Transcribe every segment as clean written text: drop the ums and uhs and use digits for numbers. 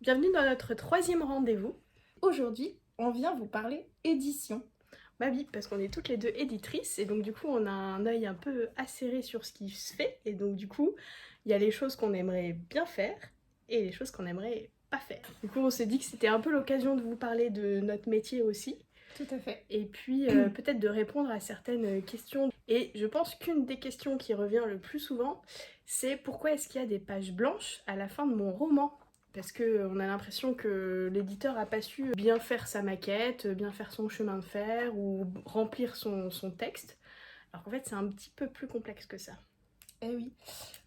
Bienvenue dans notre troisième rendez-vous. Aujourd'hui, on vient vous parler édition. Bah oui, parce qu'on est toutes les deux éditrices et donc du coup on a un œil un peu acéré sur ce qui se fait et donc du coup il y a les choses qu'on aimerait bien faire et les choses qu'on aimerait pas faire. Du coup on s'est dit que c'était un peu l'occasion de vous parler de notre métier aussi Tout à fait. et puis peut-être de répondre à certaines questions. Et je pense qu'une des questions qui revient le plus souvent, c'est pourquoi est-ce qu'il y a des pages blanches à la fin de mon roman ? Parce qu'on a l'impression que l'éditeur n'a pas su bien faire sa maquette, bien faire son chemin de fer ou remplir son texte. Alors qu'en fait c'est un petit peu plus complexe que ça. Eh oui,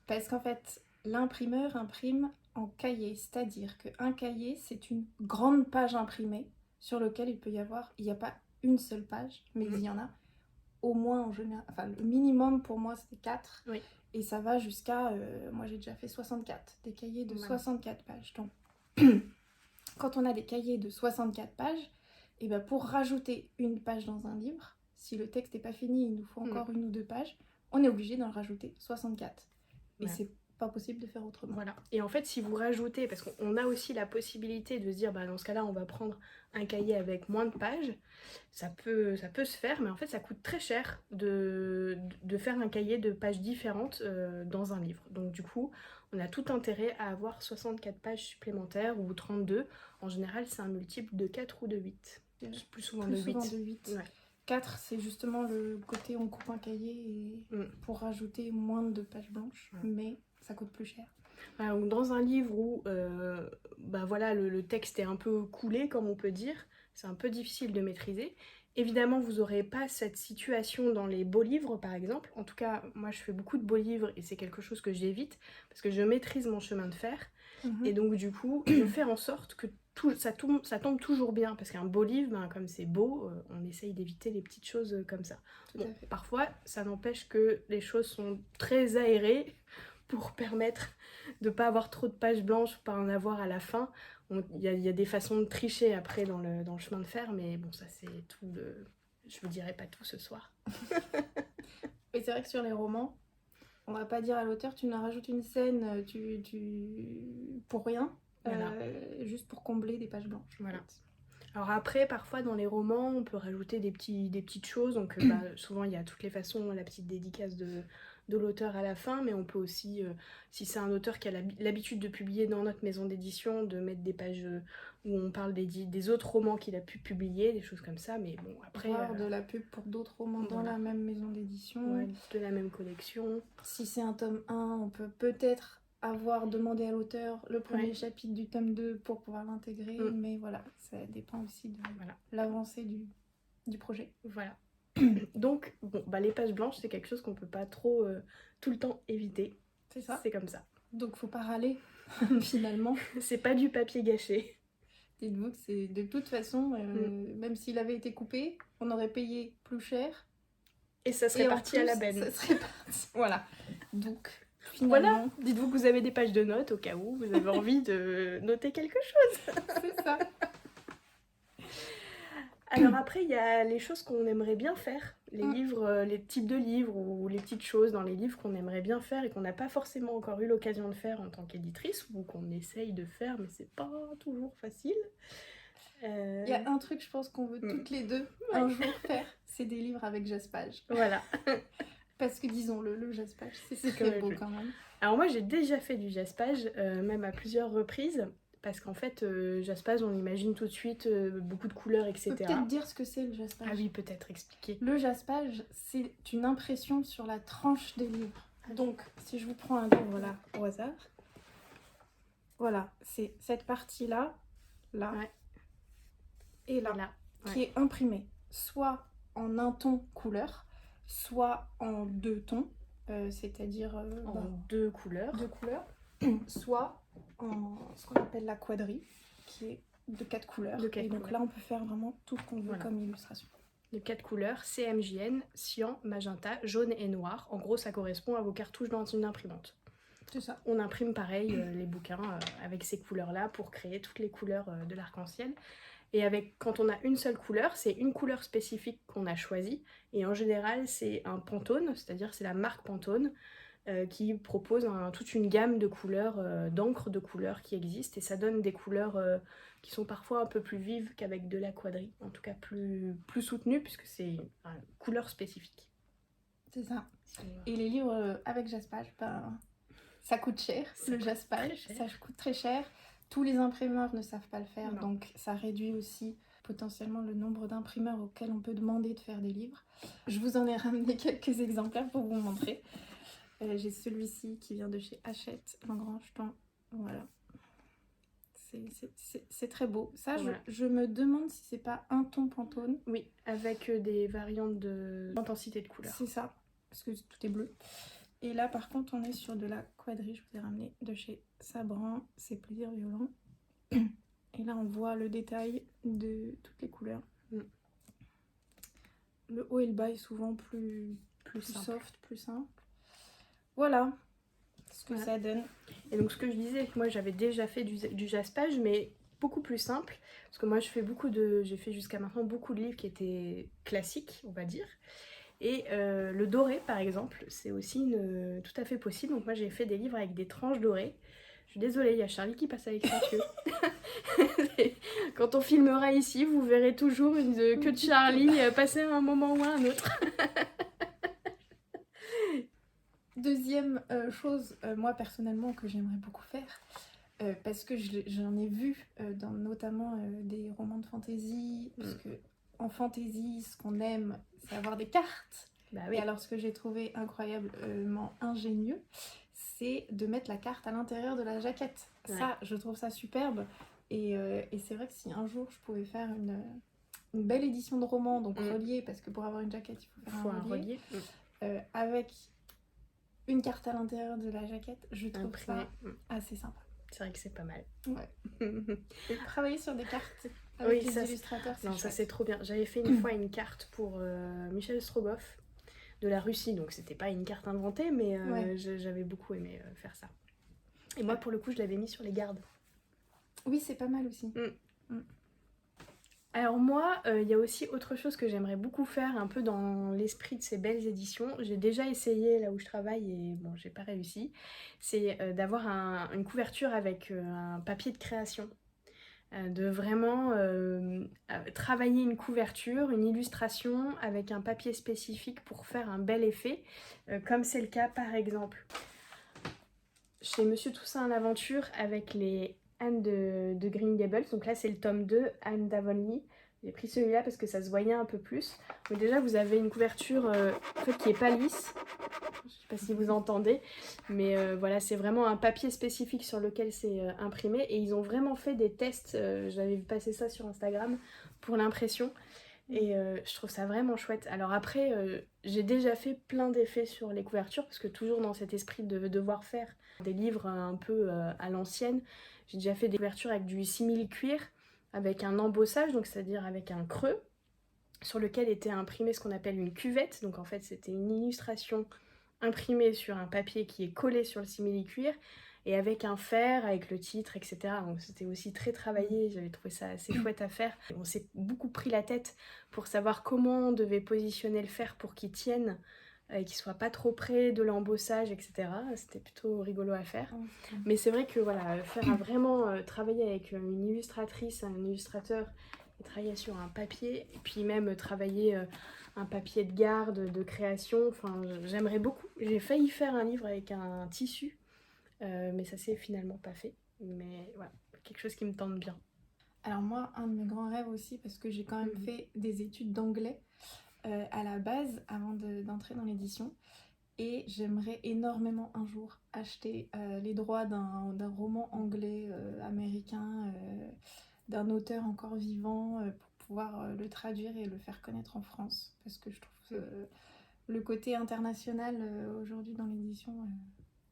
parce qu'en fait, l'imprimeur imprime en cahier, c'est-à-dire qu'un cahier, c'est une grande page imprimée sur laquelle il n'y a pas une seule page, mais il y en a au moins en général, enfin le minimum pour moi c'était 4, Oui. et ça va jusqu'à, moi j'ai déjà fait 64, des cahiers de 64 pages. Donc, quand on a des cahiers de 64 pages, et ben pour rajouter une page dans un livre, si le texte n'est pas fini, il nous faut encore une ou deux pages, on est obligé d'en rajouter 64. Et c'est pas possible de faire autrement. Voilà. Et en fait, si vous rajoutez, parce qu'on a aussi la possibilité de se dire, bah, dans ce cas-là, on va prendre un cahier avec moins de pages, ça peut se faire, mais en fait, ça coûte très cher de faire un cahier de pages différentes dans un livre. Donc du coup, on a tout intérêt à avoir 64 pages supplémentaires ou 32. En général, c'est un multiple de 4 ou de 8. Plus souvent de 8. 8. Ouais. 4, c'est justement le côté on coupe un cahier et pour rajouter moins de pages blanches, mais ça coûte plus cher. Voilà, dans un livre où bah voilà, le texte est un peu coulé, comme on peut dire, c'est un peu difficile de maîtriser. Évidemment, vous n'aurez pas cette situation dans les beaux livres, par exemple. En tout cas, moi, je fais beaucoup de beaux livres et c'est quelque chose que j'évite parce que je maîtrise mon chemin de fer. Et donc, du coup, je fais en sorte que ça tombe toujours bien. Parce qu'un beau livre, ben, comme c'est beau, on essaye d'éviter les petites choses comme ça. Bon, parfois, ça n'empêche que les choses sont très aérées pour permettre de ne pas avoir trop de pages blanches, pas en avoir à la fin. Il y a des façons de tricher après dans le chemin de fer, mais bon, ça c'est tout le... Je vous dirai pas tout ce soir. Et c'est vrai que sur les romans, on va pas dire à l'auteur tu nous rajoutes une scène pour rien, voilà. Juste pour combler des pages blanches. Voilà. Alors après, parfois dans les romans, on peut rajouter des petites choses. Donc souvent, il y a toutes les façons, la petite dédicace de l'auteur à la fin, mais on peut aussi, si c'est un auteur qui a l'habitude de publier dans notre maison d'édition, de mettre des pages où on parle des autres romans qu'il a pu publier, des choses comme ça. Mais bon, après... Voir de la pub pour d'autres romans dans la même maison d'édition. Ouais, de la même collection. Si c'est un tome 1, on peut peut-être avoir demandé à l'auteur le premier chapitre du tome 2 pour pouvoir l'intégrer, mais voilà, ça dépend aussi de l'avancée du projet. Voilà. Donc, bon, bah, les pages blanches, c'est quelque chose qu'on peut pas trop tout le temps éviter. C'est ça. C'est comme ça. Donc, faut pas râler, finalement. C'est pas du papier gâché. Dites-vous que c'est de toute façon, même s'il avait été coupé, on aurait payé plus cher. Et ça serait parti à la benne. Ça serait parti. Voilà. Donc, finalement... Voilà, dites-vous que vous avez des pages de notes au cas où vous avez envie de noter quelque chose. C'est ça. Alors après, il y a les choses qu'on aimerait bien faire, les livres, les types de livres ou les petites choses dans les livres qu'on aimerait bien faire et qu'on n'a pas forcément encore eu l'occasion de faire en tant qu'éditrice ou qu'on essaye de faire mais c'est pas toujours facile. Il y a un truc, je pense qu'on veut toutes les deux un jour faire, c'est des livres avec jaspage. Voilà. Parce que disons-le, le jaspage, c'est très beau quand même. Alors moi j'ai déjà fait du jaspage, même à plusieurs reprises. Parce qu'en fait, jaspage, on imagine tout de suite beaucoup de couleurs, etc. Tu peux peut-être dire ce que c'est le jaspage. Ah oui, peut-être expliquer. Le jaspage, c'est une impression sur la tranche des livres. Donc, si je vous prends un livre là, au hasard, voilà, c'est cette partie-là, là, et là, qui est imprimée, soit en un ton couleur, soit en deux tons, c'est-à-dire en deux couleurs, soit en ce qu'on appelle la quadrille, qui est de 4 couleurs. Et donc là, on peut faire vraiment tout ce qu'on veut comme illustration. De 4 couleurs, CMJN, cyan, magenta, jaune et noir. En gros, ça correspond à vos cartouches dans une imprimante. C'est ça. On imprime pareil les bouquins avec ces couleurs-là pour créer toutes les couleurs de l'arc-en-ciel. Et quand on a une seule couleur, c'est une couleur spécifique qu'on a choisie. Et en général, c'est un Pantone, c'est-à-dire c'est la marque Pantone. qui propose toute une gamme de couleurs, d'encre de couleurs qui existent, et ça donne des couleurs qui sont parfois un peu plus vives qu'avec de la quadrille, en tout cas plus soutenues, puisque c'est une couleur spécifique. C'est ça. Et les livres avec jaspage, ben, ça coûte cher, le jaspage, ça coûte très cher. Tous les imprimeurs ne savent pas le faire, donc ça réduit aussi potentiellement le nombre d'imprimeurs auxquels on peut demander de faire des livres. Je vous en ai ramené quelques exemplaires pour vous montrer. J'ai celui-ci qui vient de chez Hachette, Lagrange-Temps. Voilà. C'est très beau. Ça, voilà. je me demande si c'est pas un ton Pantone. Oui, avec des variantes d'intensité de couleur. C'est ça, parce que tout est bleu. Et là, par contre, on est sur de la quadrille. Je vous ai ramené de chez Sabran. C'est Plaisir Violent. Et là, on voit le détail de toutes les couleurs. Le haut et le bas est souvent plus soft, plus simple. Voilà ce que ça donne. Et donc ce que je disais, moi j'avais déjà fait du jaspage, mais beaucoup plus simple, parce que moi j'ai fait jusqu'à maintenant beaucoup de livres qui étaient classiques, on va dire, et le doré par exemple, c'est aussi tout à fait possible. Donc moi j'ai fait des livres avec des tranches dorées. Je suis désolée, il y a Charlie qui passe avec sa queue. Quand on filmera ici, vous verrez toujours une queue de Charlie passer à un moment ou à un autre. Deuxième chose, moi personnellement, que j'aimerais beaucoup faire, parce que j'en ai vu dans notamment des romans de fantasy, parce que en fantasy, ce qu'on aime, c'est avoir des cartes. Bah oui. Et alors, ce que j'ai trouvé incroyablement ingénieux, c'est de mettre la carte à l'intérieur de la jaquette. Ouais. Ça, je trouve ça superbe. Et c'est vrai que si un jour je pouvais faire une belle édition de roman, donc reliée, parce que pour avoir une jaquette, il faut faire un relié. Avec une carte à l'intérieur de la jaquette, je trouve ça assez sympa. C'est vrai que c'est pas mal. Ouais. Et travailler sur des cartes avec les illustrateurs, c'est chouette. Ça c'est trop bien. J'avais fait une fois une carte pour Michel Strogoff de la Russie, donc c'était pas une carte inventée, mais j'avais beaucoup aimé faire ça. Et moi pour le coup je l'avais mis sur les gardes. Oui, c'est pas mal aussi. Alors moi, il y a aussi autre chose que j'aimerais beaucoup faire, un peu dans l'esprit de ces belles éditions. J'ai déjà essayé là où je travaille et bon, j'ai pas réussi. C'est d'avoir une couverture avec un papier de création. De vraiment travailler une couverture, une illustration avec un papier spécifique pour faire un bel effet. Comme c'est le cas par exemple chez Monsieur Toussaint l'Aventure avec les Anne de Green Gables. Donc là c'est le tome 2, Anne d'Avonlea. J'ai pris celui-là parce que ça se voyait un peu plus. Donc déjà vous avez une couverture en fait, qui est pas lisse. Je sais pas si vous entendez, mais voilà, c'est vraiment un papier spécifique sur lequel c'est imprimé. Et ils ont vraiment fait des tests, j'avais vu passer ça sur Instagram, pour l'impression. Et je trouve ça vraiment chouette. Alors après, j'ai déjà fait plein d'effets sur les couvertures, parce que toujours dans cet esprit de devoir faire des livres un peu à l'ancienne, j'ai déjà fait des couvertures avec du simili-cuir, avec un embossage, donc c'est-à-dire avec un creux, sur lequel était imprimé ce qu'on appelle une cuvette. Donc en fait, c'était une illustration imprimée sur un papier qui est collé sur le simili-cuir, et avec un fer, avec le titre, etc. Donc c'était aussi très travaillé, j'avais trouvé ça assez chouette à faire. On s'est beaucoup pris la tête pour savoir comment on devait positionner le fer pour qu'il tienne, et qu'il soit pas trop près de l'embossage, etc. C'était plutôt rigolo à faire. Mais c'est vrai que voilà, faire vraiment travailler avec une illustratrice, un illustrateur, et travailler sur un papier, et puis même travailler un papier de garde, de création, enfin j'aimerais beaucoup. J'ai failli faire un livre avec un tissu, mais ça s'est finalement pas fait. Mais voilà, quelque chose qui me tente bien. Alors moi, un de mes grands rêves aussi, parce que j'ai quand même fait des études d'anglais à la base avant d'entrer dans l'édition, et j'aimerais énormément un jour acheter les droits d'un roman anglais américain, d'un auteur encore vivant, pour pouvoir le traduire et le faire connaître en France, parce que je trouve le côté international aujourd'hui dans l'édition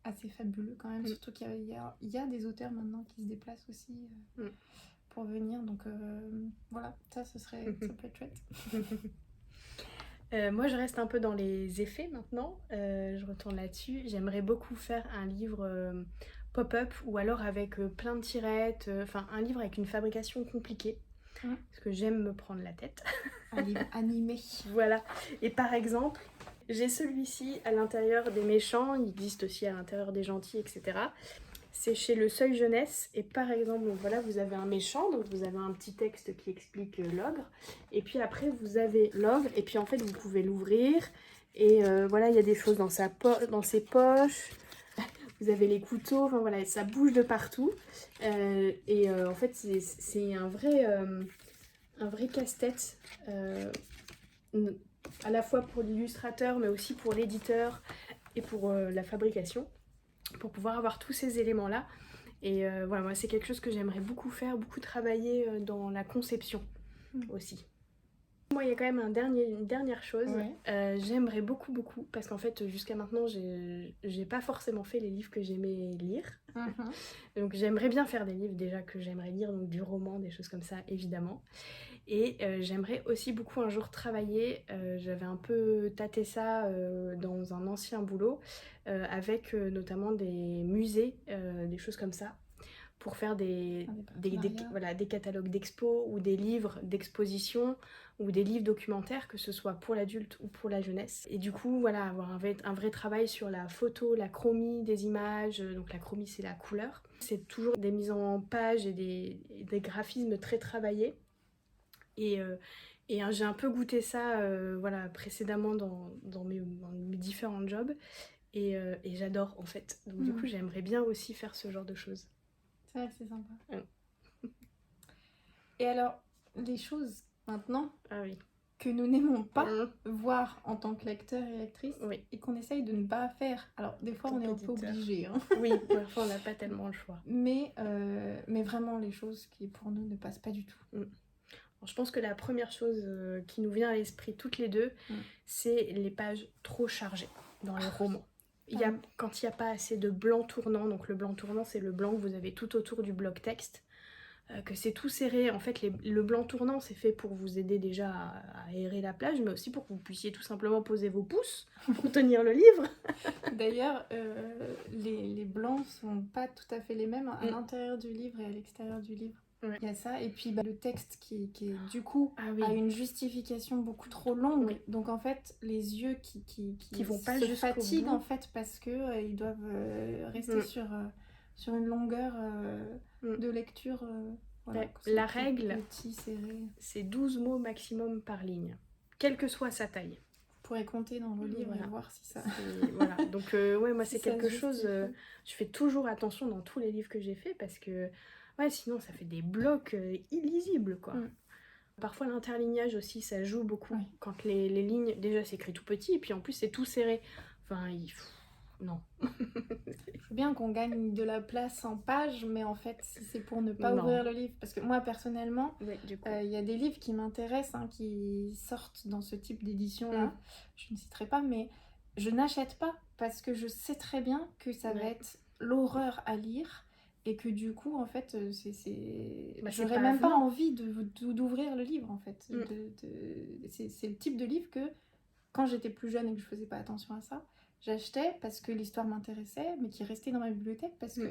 assez fabuleux quand même, surtout qu'il y a des auteurs maintenant qui se déplacent aussi pour venir, donc voilà, ça peut être chouette. Moi je reste un peu dans les effets maintenant, je retourne là-dessus. J'aimerais beaucoup faire un livre pop-up, ou alors avec plein de tirettes, enfin un livre avec une fabrication compliquée, parce que j'aime me prendre la tête. Un livre animé. Voilà, et par exemple J'ai celui-ci à l'intérieur des méchants, il existe aussi à l'intérieur des gentils, etc. C'est chez Le Seuil Jeunesse, et par exemple, donc voilà, vous avez un méchant, donc vous avez un petit texte qui explique l'ogre, et puis après vous avez l'ogre, et puis en fait vous pouvez l'ouvrir, et voilà, il y a des choses dans dans ses poches, vous avez les couteaux, enfin voilà, ça bouge de partout, en fait c'est un vrai casse-tête, à la fois pour l'illustrateur, mais aussi pour l'éditeur, et pour la fabrication, pour pouvoir avoir tous ces éléments-là. Et voilà, moi c'est quelque chose que j'aimerais beaucoup faire, beaucoup travailler dans la conception aussi. Moi il y a quand même une dernière chose, j'aimerais beaucoup, parce qu'en fait jusqu'à maintenant j'ai pas forcément fait les livres que j'aimais lire. Donc j'aimerais bien faire des livres déjà que j'aimerais lire, donc du roman, des choses comme ça évidemment. Et j'aimerais aussi beaucoup un jour travailler, j'avais un peu tâté ça dans un ancien boulot, avec notamment des musées, des choses comme ça, pour faire voilà, des catalogues d'expos ou des livres d'exposition ou des livres documentaires, que ce soit pour l'adulte ou pour la jeunesse. Et du coup, voilà, avoir un vrai travail sur la photo, la chromie des images, donc la chromie c'est la couleur. C'est toujours des mises en page et des graphismes très travaillés. Et j'ai un peu goûté ça voilà, précédemment dans mes différents jobs. Et j'adore en fait. Donc du coup, j'aimerais bien aussi faire ce genre de choses. C'est vrai que c'est sympa. Et alors, les choses maintenant que nous n'aimons pas voir en tant que lecteur et lectrice, et qu'on essaye de ne pas faire. Alors, des fois, on est un peu obligé. Hein. Oui, parfois, on n'a pas tellement le choix. Mais vraiment, les choses qui, pour nous, ne passent pas du tout. Alors, je pense que la première chose qui nous vient à l'esprit toutes les deux, c'est les pages trop chargées dans les romans. Quand il n'y a pas assez de blanc tournant, donc le blanc tournant, c'est le blanc que vous avez tout autour du bloc texte, que c'est tout serré. En fait, le blanc tournant, c'est fait pour vous aider déjà à aérer la plage, mais aussi pour que vous puissiez tout simplement poser vos pouces pour tenir le livre. D'ailleurs, les blancs sont pas tout à fait les mêmes à l'intérieur du livre et à l'extérieur du livre. Il y a ça, et puis le texte qui du coup a une justification beaucoup trop longue, donc en fait les yeux qui vont pas se fatiguent en fait parce que ils doivent rester sur une longueur de lecture. Voilà, la règle, c'est 12 mots maximum par ligne, quelle que soit sa taille. Vous pourrez compter dans vos livres et voir si ça... Voilà, donc moi c'est quelque chose, je fais toujours attention dans tous les livres que j'ai fait, parce que sinon ça fait des blocs illisibles quoi. Parfois l'interlignage aussi ça joue beaucoup, quand les lignes, déjà c'est écrit tout petit et puis en plus c'est tout serré, enfin non. C'est bien qu'on gagne de la place en page, mais en fait c'est pour ne pas ouvrir le livre, parce que moi personnellement y a des livres qui m'intéressent qui sortent dans ce type d'édition là, je ne citerai pas, mais je n'achète pas parce que je sais très bien que ça va être l'horreur à lire. Et que du coup, en fait, j'aurais même pas envie d'ouvrir le livre, en fait. C'est le type de livre que, quand j'étais plus jeune et que je faisais pas attention à ça, j'achetais parce que l'histoire m'intéressait, mais qui restait dans ma bibliothèque parce que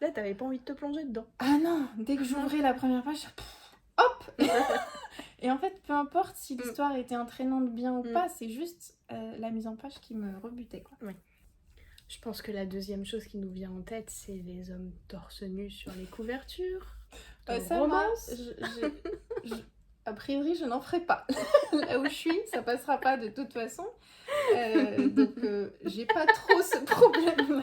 Là, t'avais pas envie de te plonger dedans. Ah non, dès que j'ouvrais la première page, hop. Et en fait, peu importe si l'histoire était entraînante bien ou pas, c'est juste la mise en page qui me rebutait, quoi. Je pense que la deuxième chose qui nous vient en tête, c'est les hommes torse nu sur les couvertures. Ça, romance. A priori, je n'en ferai pas. Là où je suis, ça passera pas de toute façon. Donc, j'ai pas trop ce problème-là.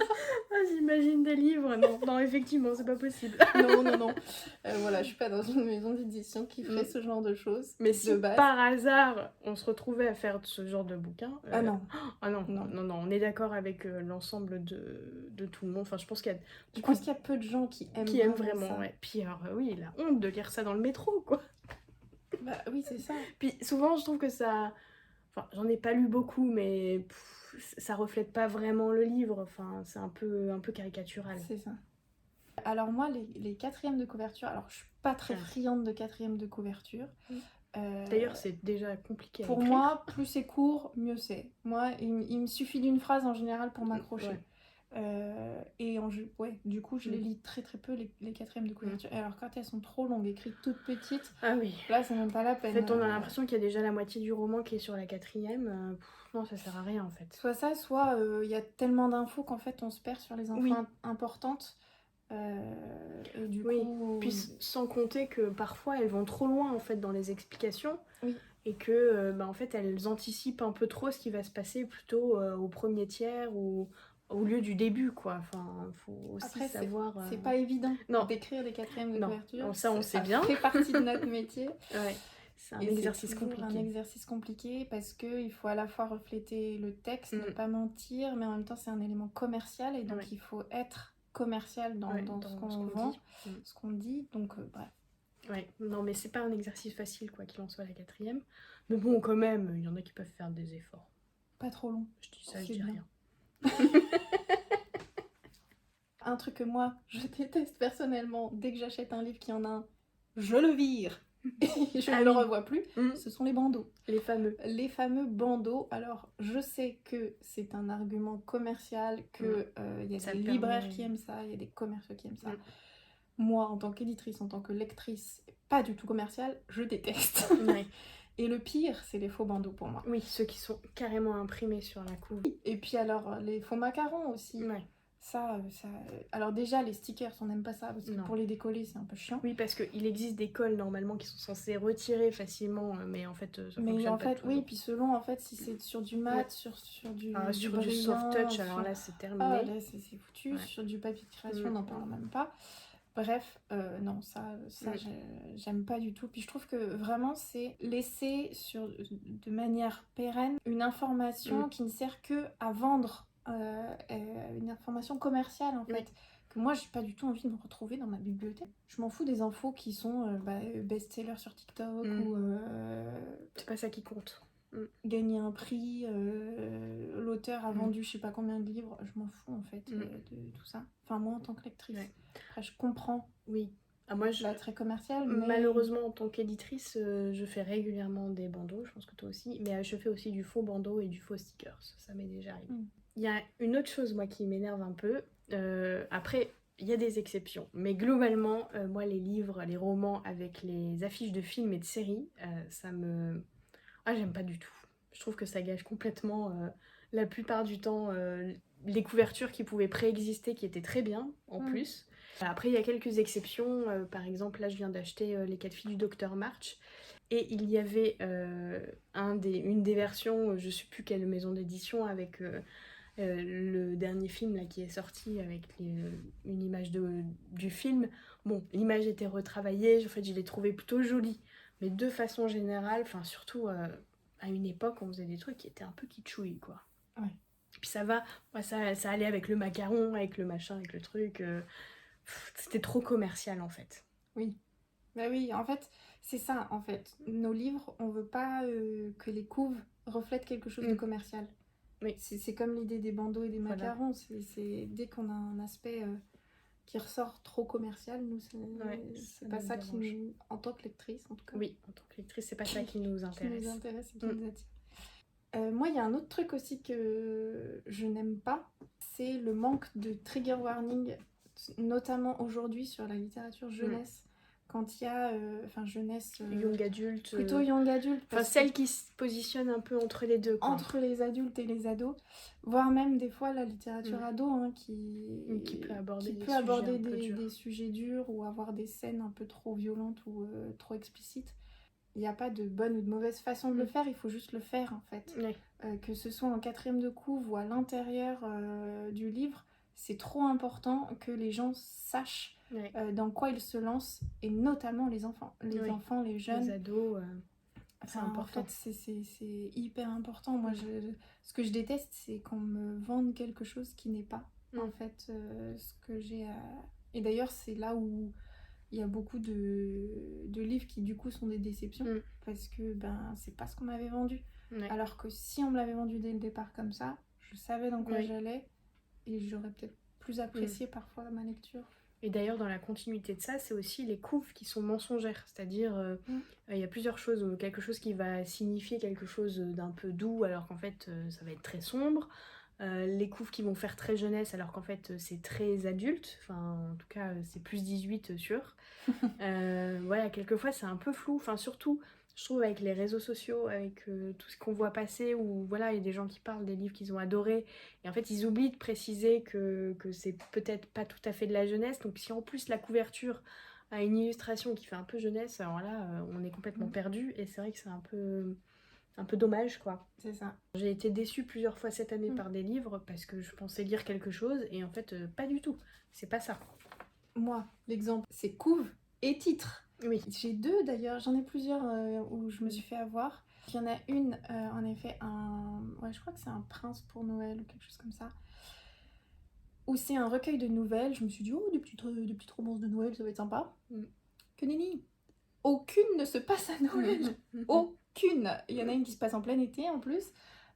J'imagine des livres. Non, effectivement, c'est pas possible. Non. Voilà, je suis pas dans une maison d'édition qui ferait ce genre de choses. Mais si par hasard, on se retrouvait à faire ce genre de bouquin... non, on est d'accord avec l'ensemble de tout le monde. Enfin, je pense qu'il y a... Je pense qu'il y a peu de gens qui aiment vraiment. Puis alors, la honte de lire ça dans le métro, quoi. Bah oui, c'est ça. Puis souvent, je trouve que ça... Enfin, j'en ai pas lu beaucoup, mais ça reflète pas vraiment le livre. Enfin, c'est un peu caricatural. C'est ça. Alors moi, les quatrièmes de couverture... Alors, je suis pas très friande de quatrièmes de couverture. D'ailleurs, c'est déjà compliqué à pour écrire. moi, plus c'est court, mieux c'est. Moi, il me suffit d'une phrase en général pour m'accrocher. Ouais, du coup, je les lis très très peu, les quatrièmes de couverture. Et alors, quand elles sont trop longues, écrites toutes petites, Ah oui. là, c'est même pas la peine. En fait, on a l'impression qu'il y a déjà la moitié du roman qui est sur la quatrième. Non, ça sert à rien en fait. Soit ça, soit il y a tellement d'infos qu'en fait, on se perd sur les infos importantes. Et du coup... Puis sans compter que parfois, elles vont trop loin en fait dans les explications. Oui. Et que en fait elles anticipent un peu trop ce qui va se passer plutôt au premier tiers ou au lieu du début quoi. Enfin, faut aussi après, savoir. C'est pas évident d'écrire des quatrièmes de couverture. Non, ça on sait bien. Ça fait partie de notre métier. Ouais. C'est un exercice compliqué. Un exercice compliqué parce qu'il faut à la fois refléter le texte, ne pas mentir, mais en même temps c'est un élément commercial et donc il faut être commercial dans ce qu'on vend, ce qu'on dit. Donc bref. Ouais, non mais c'est pas un exercice facile quoi qu'il en soit la quatrième. Mais bon quand même, il y en a qui peuvent faire des efforts. Pas trop long. Je dis ça, je dis rien. Un truc que moi je déteste personnellement, dès que j'achète un livre qui en a un, je le vire et je ne le revois plus, ce sont les bandeaux. Les fameux bandeaux. Alors je sais que c'est un argument commercial, que y a des libraires qui aiment ça, il y a des commerciaux qui aiment ça. Moi, en tant qu'éditrice, en tant que lectrice, pas du tout commerciale, je déteste. Ouais. Et le pire, c'est les faux bandeaux pour moi. Oui, ceux qui sont carrément imprimés sur la couve. Et puis alors, les faux macarons aussi. Ouais. Ça... Alors déjà, les stickers, on n'aime pas ça, parce que pour les décoller, c'est un peu chiant. Oui, parce qu'il existe des colles, normalement, qui sont censées retirer facilement, mais en fait, ça fonctionne pas toujours. Oui, puis selon, en fait, si c'est sur du mat, sur du du soft touch, alors là, c'est terminé. Ah, là, c'est foutu. Sur du papier de création, on n'en parle même pas. Bref, non, ça j'aime pas du tout. Puis je trouve que vraiment c'est laisser de manière pérenne une information qui ne sert que à vendre, une information commerciale en fait. Que moi j'ai pas du tout envie de me retrouver dans ma bibliothèque. Je m'en fous des infos qui sont best-sellers sur TikTok ou... C'est pas ça qui compte. Gagner un prix, l'auteur a vendu je sais pas combien de livres, je m'en fous en fait de tout ça. Enfin moi en tant que lectrice. Après je comprends l'attrait commercial, mais... Malheureusement en tant qu'éditrice je fais régulièrement des bandeaux, je pense que toi aussi, mais je fais aussi du faux bandeau et du faux stickers, ça m'est déjà arrivé. Il y a une autre chose moi qui m'énerve un peu, après il y a des exceptions, mais globalement moi les livres, les romans avec les affiches de films et de séries, ça me... Ah, j'aime pas du tout. Je trouve que ça gâche complètement la plupart du temps les couvertures qui pouvaient préexister, qui étaient très bien en plus. Après, il y a quelques exceptions. Par exemple, là, je viens d'acheter Les 4 filles du Docteur March. Et il y avait une des versions, je sais plus quelle maison d'édition, avec le dernier film là, qui est sorti avec une image du film. Bon, l'image était retravaillée, en fait, je l'ai trouvée plutôt jolie. Mais de façon générale, enfin surtout à une époque, on faisait des trucs qui étaient un peu kitschouilles, quoi. Ouais. Et puis ça va, ça allait avec le macaron, avec le machin, avec le truc. C'était trop commercial, en fait. Oui. Bah oui, en fait, c'est ça, en fait. Nos livres, on veut pas que les couves reflètent quelque chose de commercial. Oui. C'est comme l'idée des bandeaux et des macarons. C'est dès qu'on a un aspect... qui ressort trop commercial, nous c'est pas ça qui nous, en tant que lectrice en tout cas. Oui, en tant que lectrice, c'est pas ça qui nous intéresse. Qui nous intéresse et qui nous attire. Moi, il y a un autre truc aussi que je n'aime pas, c'est le manque de trigger warning, notamment aujourd'hui sur la littérature jeunesse. Quand il y a, jeunesse... young adulte. Plutôt young adulte. Enfin, celle qui se positionne un peu entre les deux, quoi. Entre les adultes et les ados. Voire même des fois la littérature ado, qui peut aborder des sujets durs ou avoir des scènes un peu trop violentes ou trop explicites. Il n'y a pas de bonne ou de mauvaise façon de le faire, il faut juste le faire en fait. Que ce soit en quatrième de couve ou à l'intérieur du livre, c'est trop important que les gens sachent dans quoi ils se lancent, et notamment les enfants. Les enfants, les jeunes. Les ados, c'est important. En fait, c'est hyper important. Moi, ce que je déteste, c'est qu'on me vende quelque chose qui n'est pas, en fait, ce que j'ai à... Et d'ailleurs, c'est là où il y a beaucoup de livres qui, du coup, sont des déceptions, parce que, c'est pas ce qu'on m'avait vendu. Alors que si on me l'avait vendu dès le départ comme ça, je savais dans quoi j'allais, et j'aurais peut-être plus apprécié parfois ma lecture. Et d'ailleurs, dans la continuité de ça, c'est aussi les couves qui sont mensongères. C'est-à-dire, il y a plusieurs choses. Quelque chose qui va signifier quelque chose d'un peu doux, alors qu'en fait, ça va être très sombre. les couves qui vont faire très jeunesse alors qu'en fait c'est très adulte, enfin en tout cas c'est plus 18 sûr. Voilà, quelquefois c'est un peu flou, enfin surtout je trouve avec les réseaux sociaux, avec tout ce qu'on voit passer, où voilà, il y a des gens qui parlent des livres qu'ils ont adorés, et en fait ils oublient de préciser que c'est peut-être pas tout à fait de la jeunesse, donc si en plus la couverture a une illustration qui fait un peu jeunesse, alors là on est complètement perdu, et c'est vrai que c'est un peu dommage quoi. C'est ça. J'ai été déçue plusieurs fois cette année par des livres parce que je pensais lire quelque chose et en fait pas du tout, c'est pas ça. Moi, l'exemple, c'est couve et titre. Oui. J'ai deux d'ailleurs, j'en ai plusieurs où je me suis fait avoir. Il y en a une, en effet, ouais, je crois que c'est un prince pour Noël ou quelque chose comme ça, où c'est un recueil de nouvelles. Je me suis dit, oh, des petites romances de Noël, ça va être sympa. Que nenni, aucune ne se passe à Noël. Aucune. Il y en a une qui se passe en plein été en plus.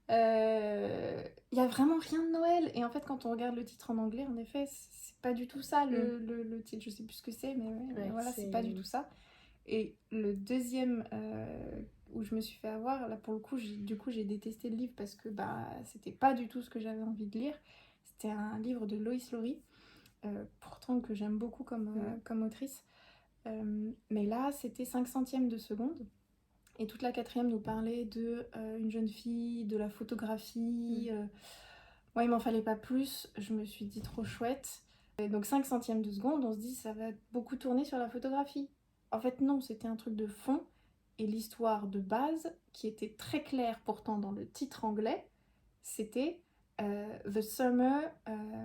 Il y a vraiment rien de Noël. Et en fait, quand on regarde le titre en anglais, en effet, c'est pas du tout ça le titre. Je sais plus ce que c'est, mais ouais, voilà, c'est pas du tout ça. Et le deuxième où je me suis fait avoir, là pour le coup, j'ai détesté le livre parce que bah, c'était pas du tout ce que j'avais envie de lire. C'était un livre de Lois Lowry, pourtant que j'aime beaucoup comme autrice. Mais là, c'était 5 centièmes de seconde. Et toute la quatrième nous parlait de une jeune fille, de la photographie. Moi, il m'en fallait pas plus. Je me suis dit trop chouette. Et donc 5 centièmes de seconde, on se dit ça va beaucoup tourner sur la photographie. En fait, non, c'était un truc de fond. Et l'histoire de base, qui était très claire pourtant dans le titre anglais, c'était The Summer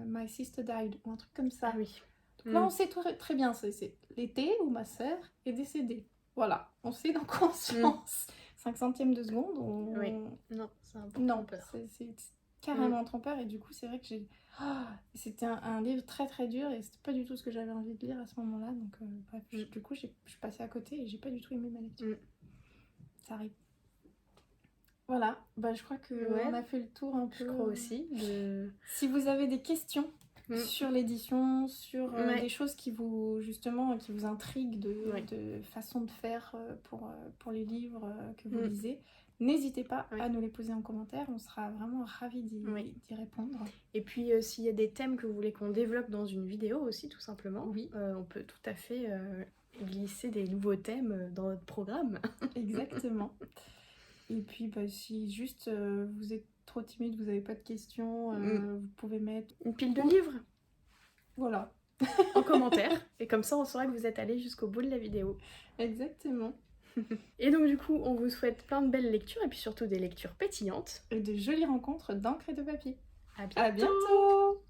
My Sister Died, ou un truc comme ça. Ah oui. Donc là, on sait très bien, c'est l'été où ma sœur est décédée. Voilà, on sait dans quoi on se lance. 5 centièmes de seconde, Oui, non, c'est un peu trompeur. C'est carrément trompeur, et du coup, c'est vrai que c'était un livre très très dur, et c'était pas du tout ce que j'avais envie de lire à ce moment-là, donc bref, du coup, je suis passée à côté, et j'ai pas du tout aimé ma lecture. Ça arrive. Voilà, bah, je crois qu'on a fait le tour un peu. Je crois aussi. Si vous avez des questions sur l'édition, sur des choses qui vous intriguent de façon de faire pour les livres que vous lisez, n'hésitez pas à nous les poser en commentaire, on sera vraiment ravis d'y répondre. Et puis s'il y a des thèmes que vous voulez qu'on développe dans une vidéo aussi, tout simplement, on peut tout à fait glisser des nouveaux thèmes dans notre programme. Exactement. Et puis bah, si juste vous êtes trop timide, vous n'avez pas de questions, vous pouvez mettre une pile de livres. Voilà. En commentaire. Et comme ça, on saura que vous êtes allés jusqu'au bout de la vidéo. Exactement. Et donc du coup, on vous souhaite plein de belles lectures et puis surtout des lectures pétillantes. Et de jolies rencontres d'encre et de papier. À bientôt. À bientôt.